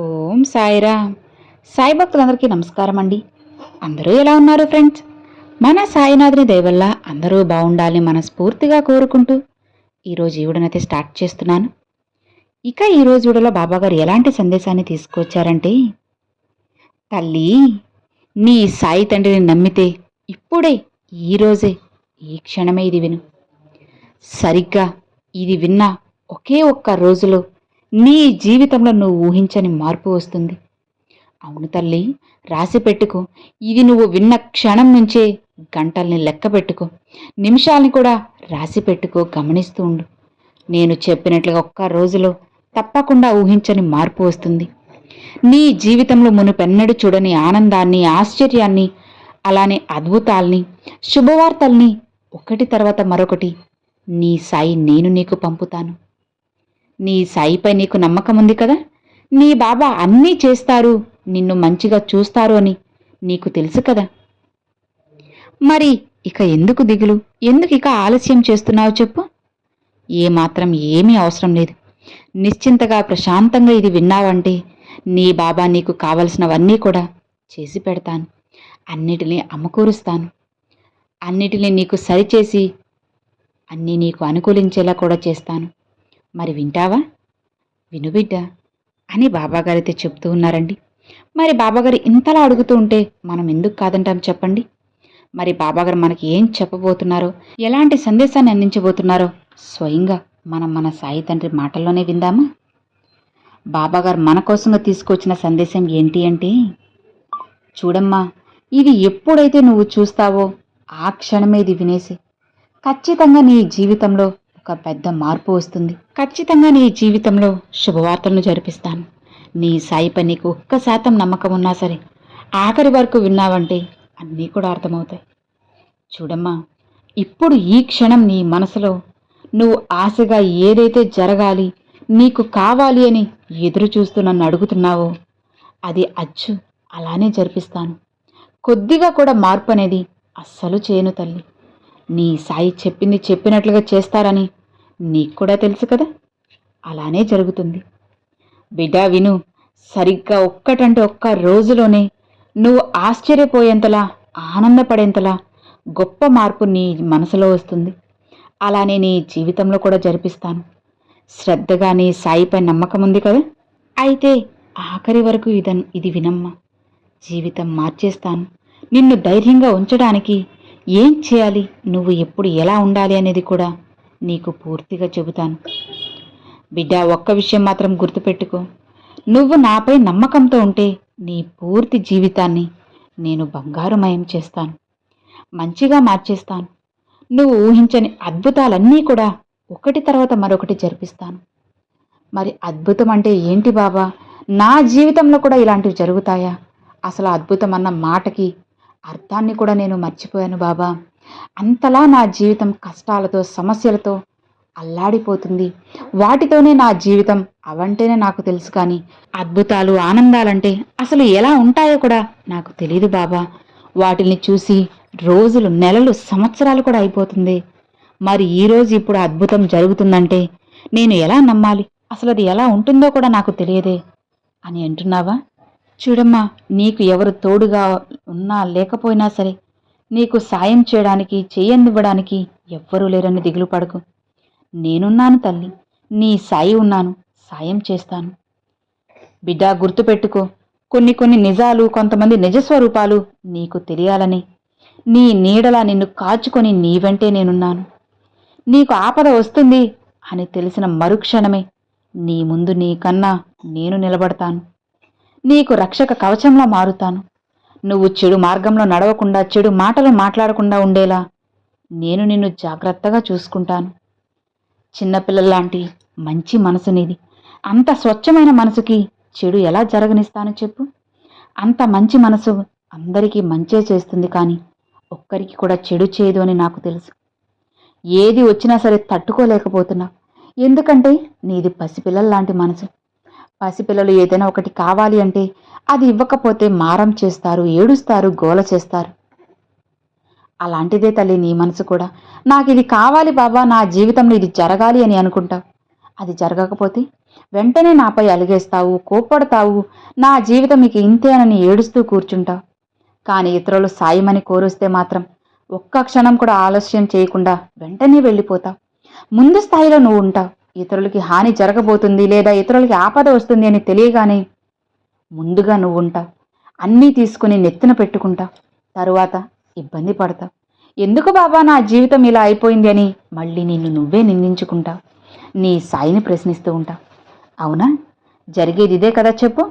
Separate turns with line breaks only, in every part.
ఓం సాయిరామ్. సాయి భక్తులందరికీ నమస్కారం అండి. అందరూ ఎలా ఉన్నారు ఫ్రెండ్స్? మన సాయినాథుని దయ వల్ల అందరూ బాగుండాలని మనస్ఫూర్తిగా కోరుకుంటూ ఈరోజు వీడియోనైతే స్టార్ట్ చేస్తున్నాను. ఇక ఈరోజు వీడియోలో బాబాగారు ఎలాంటి సందేశాన్ని తీసుకొచ్చారంటే, తల్లి, నీ సాయి తండ్రిని నమ్మితే ఇప్పుడే, ఈరోజే, ఈ క్షణమే ఇది విను. సరిగ్గా ఇది విన్నా ఒకే ఒక్క రోజులో నీ జీవితంలో నువ్వు ఊహించని మార్పు వస్తుంది. అవును తల్లి, రాసి పెట్టుకో. ఇది నువ్వు విన్న క్షణం నుంచే గంటల్ని లెక్క పెట్టుకో, నిమిషాల్ని కూడా రాసి పెట్టుకో, గమనిస్తూ ఉండు. నేను చెప్పినట్లుగా ఒక్క రోజులో తప్పకుండా ఊహించని మార్పు వస్తుంది. నీ జీవితంలో మునుపెన్నడూ చూడని ఆనందాన్ని, ఆశ్చర్యాన్ని, అలానే అద్భుతాల్ని, శుభవార్తల్ని ఒకటి తర్వాత మరొకటి నీ సాయి నేను నీకు పంపుతాను. నీ సాయిపై నీకు నమ్మకం ఉంది కదా? నీ బాబా అన్నీ చేస్తారు, నిన్ను మంచిగా చూస్తారు అని నీకు తెలుసు కదా? మరి ఇక ఎందుకు దిగులు? ఎందుకు ఇక ఆలస్యం చేస్తున్నావు చెప్పు? ఏమాత్రం ఏమీ అవసరం లేదు. నిశ్చింతగా ప్రశాంతంగా ఇది విన్నావంటే నీ బాబా నీకు కావలసినవన్నీ కూడా చేసి పెడతాను. అన్నిటినీ అమ్మకూరుస్తాను. అన్నిటినీ నీకు సరిచేసి అన్నీ నీకు అనుకూలించేలా కూడా చేస్తాను. మరి వింటావా? విను బిడ్డ అని బాబాగారైతే చెప్తూ ఉన్నారండి. మరి బాబాగారు ఇంతలా అడుగుతూ ఉంటే మనం ఎందుకు కాదంటాం చెప్పండి? మరి బాబాగారు మనకి ఏం చెప్పబోతున్నారో, ఎలాంటి సందేశాన్ని అందించబోతున్నారో స్వయంగా మనం మన సాయి తండ్రి మాటల్లోనే విందామా? బాబాగారు మన కోసంగా తీసుకొచ్చిన సందేశం ఏంటి అంటే, చూడమ్మా, ఇది ఎప్పుడైతే నువ్వు చూస్తావో ఆ క్షణమే ఇది వినేసి ఖచ్చితంగా నీ జీవితంలో ఒక పెద్ద మార్పు వస్తుంది. ఖచ్చితంగా నీ జీవితంలో శుభవార్తలను జరిపిస్తాను. నీ సాయిపై నీకు 1% నమ్మకం ఉన్నా సరే ఆఖరి వరకు విన్నావంటే అన్నీ కూడా అర్థమవుతాయి. చూడమ్మా, ఇప్పుడు ఈ క్షణం నీ మనసులో నువ్వు ఆశగా ఏదైతే జరగాలి, నీకు కావాలి అని ఎదురు చూస్తూ నన్ను అడుగుతున్నావో అది అచ్చు అలానే జరిపిస్తాను. కొద్దిగా కూడా మార్పు అనేది అస్సలు చేయను తల్లి. నీ సాయి చెప్పింది చెప్పినట్లుగా చేస్తారని నీకు కూడా తెలుసు కదా? అలానే జరుగుతుంది. బిడ్డ విను, సరిగ్గా ఒక్కటంటే ఒక్క రోజులోనే నువ్వు ఆశ్చర్యపోయేంతలా, ఆనందపడేంతలా గొప్ప మార్పు నీ మనసులో వస్తుంది. అలానే నీ జీవితంలో కూడా జరిపిస్తాను. శ్రద్ధగా నీ సాయిపై నమ్మకం ఉంది కదా? అయితే ఆఖరి వరకు ఇది వినమ్మా. జీవితం మార్చేస్తాను. నిన్ను ధైర్యంగా ఉంచడానికి ఏం చేయాలి, నువ్వు ఎప్పుడు ఎలా ఉండాలి అనేది కూడా నీకు పూర్తిగా చెబుతాను. బిడ్డ, ఒక్క విషయం మాత్రం గుర్తుపెట్టుకో. నువ్వు నాపై నమ్మకంతో ఉంటే నీ పూర్తి జీవితాన్ని నేను బంగారుమయం చేస్తాను, మంచిగా మార్చేస్తాను. నువ్వు ఊహించని అద్భుతాలన్నీ కూడా ఒకటి తర్వాత మరొకటి జరిపిస్తాను. మరి అద్భుతం అంటే ఏంటి బాబా? నా జీవితంలో కూడా ఇలాంటివి జరుగుతాయా? అసలు అద్భుతం అన్న మాటకి అర్థాన్ని కూడా నేను మర్చిపోయాను బాబా. అంతలా నా జీవితం కష్టాలతో, సమస్యలతో అల్లాడిపోతుంది. వాటితోనే నా జీవితం అవంటేనే నాకు తెలుసు, కానీ అద్భుతాలు, ఆనందాలంటే అసలు ఎలా ఉంటాయో కూడా నాకు తెలియదు బాబా. వాటిని చూసి రోజులు, నెలలు, సంవత్సరాలు కూడా అయిపోతుంది. మరి ఈరోజు ఇప్పుడు అద్భుతం జరుగుతుందంటే నేను ఎలా నమ్మాలి? అసలు అది ఎలా ఉంటుందో కూడా నాకు తెలియదే అని అంటున్నావా? చూడమ్మా, నీకు ఎవరు తోడుగా ఉన్నా లేకపోయినా సరే నీకు సాయం చేయడానికి, చెయ్యందివ్వడానికి ఎవ్వరూ లేరని దిగులు పడకు. నేనున్నాను తల్లి, నీ సాయి ఉన్నాను, సాయం చేస్తాను. బిడ్డ, గుర్తుపెట్టుకో, కొన్ని నిజాలు, కొంతమంది నిజస్వరూపాలు నీకు తెలియాలని నీ నీడలా నిన్ను కాచుకొని నీ వెంటే నేనున్నాను. నీకు ఆపద వస్తుంది అని తెలిసిన మరుక్షణమే నీ ముందు నీకన్నా నేను నిలబడతాను. నీకు రక్షక కవచంలా మారుతాను. నువ్వు చెడు మార్గంలో నడవకుండా, చెడు మాటలు మాట్లాడకుండా ఉండేలా నేను నిన్ను జాగ్రత్తగా చూసుకుంటాను. చిన్నపిల్లల్లాంటి మంచి మనసు నీది. అంత స్వచ్ఛమైన మనసుకి చెడు ఎలా జరగనిస్తాను చెప్పు? అంత మంచి మనసు అందరికీ మంచే చేస్తుంది, కానీ ఒక్కరికి కూడా చెడు చేయదు అని నాకు తెలుసు. ఏది వచ్చినా సరే తట్టుకోలేకపోతున్నా. ఎందుకంటే నీది పసిపిల్లల్లాంటి మనసు. పసిపిల్లలు ఏదైనా ఒకటి కావాలి అంటే అది ఇవ్వకపోతే మారం చేస్తారు, ఏడుస్తారు, గోల చేస్తారు. అలాంటిదే తల్లి నీ మనసు కూడా. నాకు ఇది కావాలి బాబా, నా జీవితంలో ఇది జరగాలి అని అనుకుంటావు. అది జరగకపోతే వెంటనే నాపై అలిగేస్తావు, కోప్పడతావు, నా జీవితం ఇక ఇంతే అని ఏడుస్తూ కూర్చుంటావు. కానీ ఇతరులు సాయమని కోరుస్తే మాత్రం ఒక్క క్షణం కూడా ఆలస్యం చేయకుండా వెంటనే వెళ్ళిపోతావు. ముందు స్థాయిలో నువ్వు ఉంటావు. ఇతరులకి హాని జరగబోతుంది లేదా ఇతరులకి ఆపద వస్తుంది అని తెలియగానే ముందుగా నువ్వు ఉంటావు. అన్నీ తీసుకుని నెత్తిన పెట్టుకుంటావు. తరువాత ఇబ్బంది పడతావు. ఎందుకు బాబా నా జీవితం ఇలా అయిపోయింది అని మళ్ళీ నిన్ను నువ్వే నిందించుకుంటావు. నీ సాయిని ప్రశ్నిస్తూ ఉంటావు. అవునా? జరిగేది ఇదే కదా చెప్పు.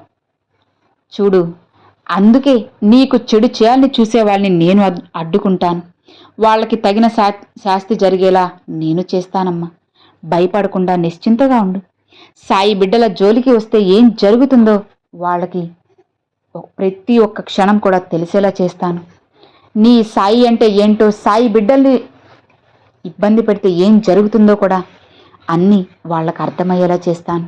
చూడు, అందుకే నీకు చెడు చేయాలని చూసేవాళ్ళని నేను అడ్డుకుంటాను. వాళ్ళకి తగిన శాస్తి జరిగేలా నేను చేస్తానమ్మా. భయపడకుండా నిశ్చింతగా ఉండు. సాయి బిడ్డల జోలికి వస్తే ఏం జరుగుతుందో వాళ్ళకి ప్రతి ఒక్క క్షణం కూడా తెలిసేలా చేస్తాను. నీ సాయి అంటే ఏంటో, సాయి బిడ్డల్ని ఇబ్బంది పెడితే ఏం జరుగుతుందో కూడా అన్నీ వాళ్ళకు అర్థమయ్యేలా చేస్తాను.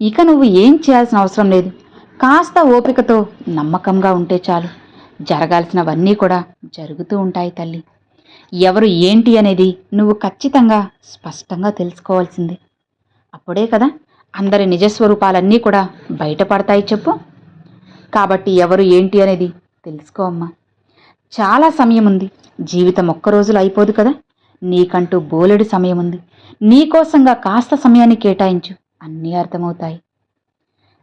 ఇక నువ్వు ఏం చేయాల్సిన అవసరం లేదు. కాస్త ఓపికతో నమ్మకంగా ఉంటే చాలు. జరగాల్సినవన్నీ కూడా జరుగుతూ ఉంటాయి తల్లి. ఎవరు ఏంటి అనేది నువ్వు ఖచ్చితంగా స్పష్టంగా తెలుసుకోవాల్సింది. అప్పుడే కదా అందరి నిజస్వరూపాలన్నీ కూడా బయటపడతాయి చెప్పు. కాబట్టి ఎవరు ఏంటి అనేది తెలుసుకో అమ్మా. చాలా సమయం ఉంది. జీవితం ఒక్క రోజులో అయిపోదు కదా. నీకంటూ బోలెడు సమయం ఉంది. నీకోసంగా కాస్త సమయాన్ని కేటాయించు. అన్నీ అర్థమవుతాయి.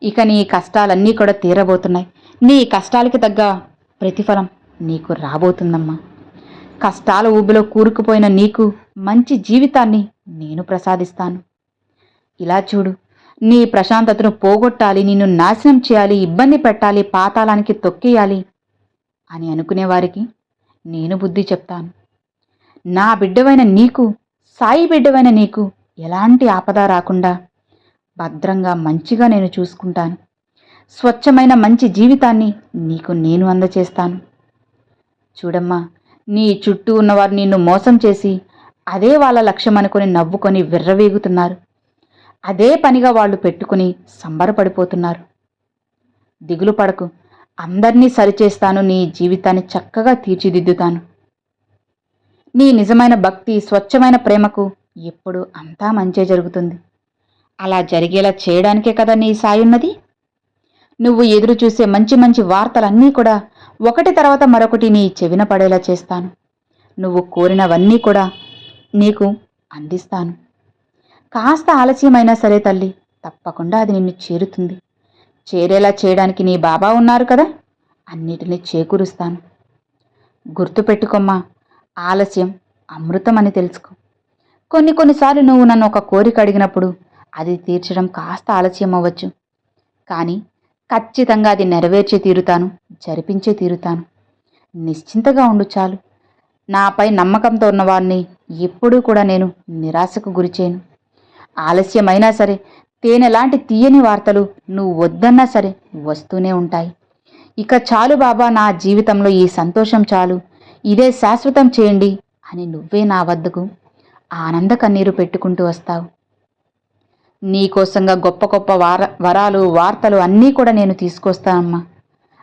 ఇక నీ కష్టాలన్నీ కూడా తీరబోతున్నాయి. నీ కష్టాలకి తగ్గ ప్రతిఫలం నీకు రాబోతుందమ్మా. కష్టాల ఊబిలో కూరుకుపోయిన నీకు మంచి జీవితాన్ని నేను ప్రసాదిస్తాను. ఇలా చూడు, నీ ప్రశాంతతను పోగొట్టాలి, నిన్ను నాశనం చేయాలి, ఇబ్బంది పెట్టాలి, పాతాళానికి తొక్కేయాలి అని అనుకునేవారికి నేను బుద్ధి చెప్తాను. నా బిడ్డవైన నీకు, సాయి బిడ్డవైన నీకు ఎలాంటి ఆపద రాకుండా భద్రంగా మంచిగా నేను చూసుకుంటాను. స్వచ్ఛమైన మంచి జీవితాన్ని నీకు నేను అందచేస్తాను. చూడమ్మా, నీ చుట్టూ ఉన్నవారు నిన్ను మోసం చేసి అదే వాళ్ళ లక్ష్యం అనుకుని నవ్వుకొని విర్రవీగుతున్నారు. అదే పనిగా వాళ్ళు పెట్టుకుని సంబరపడిపోతున్నారు. దిగులు పడకు. అందర్నీ సరిచేస్తాను. నీ జీవితాన్ని చక్కగా తీర్చిదిద్దుతాను. నీ నిజమైన భక్తి, స్వచ్ఛమైన ప్రేమకు ఎప్పుడు అంతా మంచే జరుగుతుంది. అలా జరిగేలా చేయడానికే కదా నీ సాయి ఉన్నది. నువ్వు ఎదురు చూసే మంచి మంచి వార్తలన్నీ కూడా ఒకటి తర్వాత మరొకటి నీ చెవిన పడేలా చేస్తాను. నువ్వు కోరినవన్నీ కూడా నీకు అందిస్తాను. కాస్త ఆలస్యమైనా సరే తల్లి, తప్పకుండా అది నిన్ను చేరుతుంది. చేరేలా చేయడానికి నీ బాబా ఉన్నారు కదా. అన్నిటినీ చేకూరుస్తాను. గుర్తుపెట్టుకోమ్మా, ఆలస్యం అమృతం అని తెలుసుకో. కొన్నిసార్లు నువ్వు నన్ను ఒక కోరిక అడిగినప్పుడు అది తీర్చడం కాస్త ఆలస్యం అవ్వచ్చు. కానీ ఖచ్చితంగా అది నెరవేర్చే తీరుతాను, జరిపించే తీరుతాను. నిశ్చింతగా ఉండు చాలు. నాపై నమ్మకంతో ఉన్నవారిని ఎప్పుడూ కూడా నేను నిరాశకు గురిచేయను. ఆలస్యమైనా సరే తేనెలాంటి తీయని వార్తలు నువ్వు వద్దన్నా సరే వస్తూనే ఉంటాయి. ఇక చాలు బాబా, నా జీవితంలో ఈ సంతోషం చాలు, ఇదే శాశ్వతం చేయండి అని నువ్వే నా వద్దకు ఆనంద కన్నీరు పెట్టుకుంటూ వస్తావు. నీకోసంగా గొప్ప గొప్ప వరాలు, వార్తలు అన్నీ కూడా నేను తీసుకొస్తానమ్మా.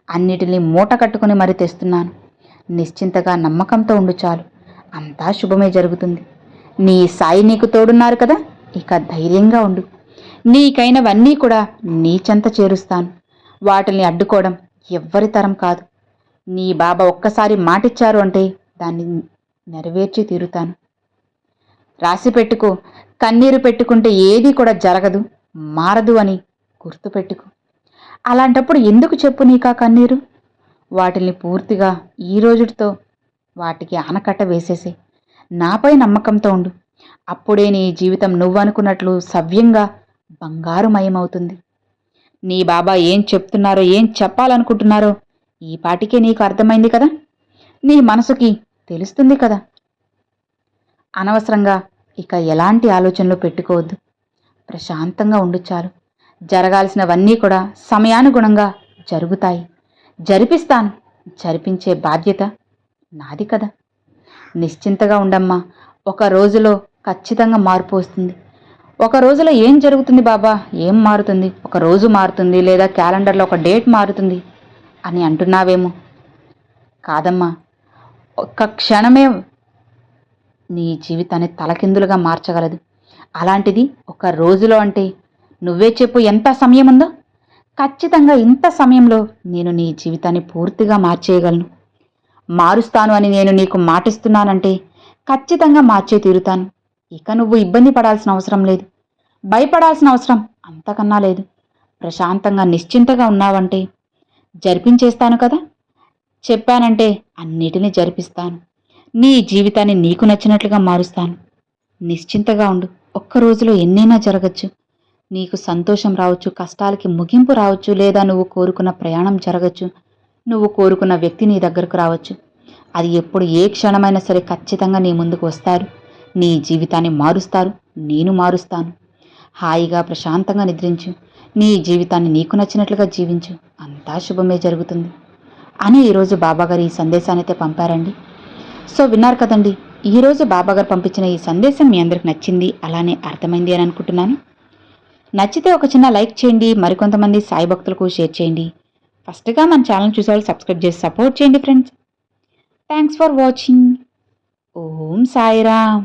అన్నిటినీ మూట కట్టుకుని మరి తెస్తున్నాను. నిశ్చింతగా నమ్మకంతో ఉండు చాలు. అంతా శుభమే జరుగుతుంది. నీ సాయి నీకు తోడున్నారు కదా. ఇక ధైర్యంగా ఉండు. నీకైనవన్నీ కూడా నీ చెంత చేరుస్తాను. వాటిని అడ్డుకోవడం ఎవ్వరి తరం కాదు. నీ బాబా ఒక్కసారి మాటిచ్చారు అంటే దాన్ని నెరవేర్చి తీరుతాను. రాసి పెట్టుకో. కన్నీరు పెట్టుకుంటే ఏదీ కూడా జరగదు, మారదు అని గుర్తుపెట్టుకో. అలాంటప్పుడు ఎందుకు చెప్పు నీకా కన్నీరు? వాటిని పూర్తిగా ఈ రోజుతో వాటికి ఆనకట్ట వేసేసి నాపై నమ్మకంతో ఉండు. అప్పుడే నీ జీవితం నువ్వనుకున్నట్లు సవ్యంగా బంగారుమయమవుతుంది. నీ బాబా ఏం చెప్తున్నారో, ఏం చెప్పాలనుకుంటున్నారో ఈ పాటికే నీకు అర్థమైంది కదా. నీ మనసుకి తెలుస్తుంది కదా. అనవసరంగా ఇక ఎలాంటి ఆలోచనలు పెట్టుకోవద్దు. ప్రశాంతంగా ఉండు చాలు. జరగాల్సినవన్నీ కూడా సమయానుగుణంగా జరుగుతాయి. జరిపిస్తాను. జరిపించే బాధ్యత నాది కదా. నిశ్చింతగా ఉండమ్మా. ఒక రోజులో ఖచ్చితంగా మార్పు వస్తుంది. ఒక రోజులో ఏం జరుగుతుంది బాబా, ఏం మారుతుంది? ఒక రోజు మారుతుంది లేదా క్యాలెండర్లో ఒక డేట్ మారుతుంది అని అంటున్నావేమో. కాదమ్మా, ఒక్క క్షణమే నీ జీవితాన్ని తలకిందులుగా మార్చగలదు. అలాంటిది ఒక రోజులో అంటే నువ్వే చెప్పు, ఎంత సమయం ఉందో? ఖచ్చితంగా ఇంత సమయంలో నేను నీ జీవితాన్ని పూర్తిగా మార్చేయగలను. మారుస్తాను అని నేను నీకు మాటిస్తున్నానంటే ఖచ్చితంగా మార్చే తీరుతాను. ఇక నువ్వు ఇబ్బంది పడాల్సిన అవసరం లేదు, భయపడాల్సిన అవసరం అంతకన్నా లేదు. ప్రశాంతంగా నిశ్చింతగా ఉన్నావంటే జరిపించేస్తాను కదా. చెప్పానంటే అన్నిటినీ జరిపిస్తాను. నీ జీవితాన్ని నీకు నచ్చినట్లుగా మారుస్తాను. నిశ్చింతగా ఉండు. ఒక్క రోజులో ఎన్నైనా జరగచ్చు. నీకు సంతోషం రావచ్చు, కష్టాలకి ముగింపు రావచ్చు, లేదా నువ్వు కోరుకున్న ప్రయాణం జరగచ్చు, నువ్వు కోరుకున్న వ్యక్తి నీ దగ్గరకు రావచ్చు. అది ఎప్పుడు ఏ క్షణమైనా సరే ఖచ్చితంగా నీ ముందుకు వస్తారు. నీ జీవితాన్ని మారుస్తారు. నేను మారుస్తాను. హాయిగా ప్రశాంతంగా నిద్రించు. నీ జీవితాన్ని నీకు నచ్చినట్లుగా జీవించు. అంతా శుభమే జరుగుతుంది అని ఈరోజు బాబాగారు ఈ సందేశాన్ని అయితే పంపారండి. సో విన్నారు కదండి, ఈరోజు బాబాగారు పంపించిన ఈ సందేశం మీ అందరికి నచ్చింది, అలానే అర్థమైంది అని అనుకుంటున్నాను. నచ్చితే ఒక చిన్న లైక్ చేయండి, మరికొంతమంది సాయి భక్తులకు షేర్ చేయండి. ఫస్ట్గా మన ఛానల్ చూసేవాళ్ళు సబ్స్క్రైబ్ చేసి సపోర్ట్ చేయండి friends. Thanks for watching. Om Sairam.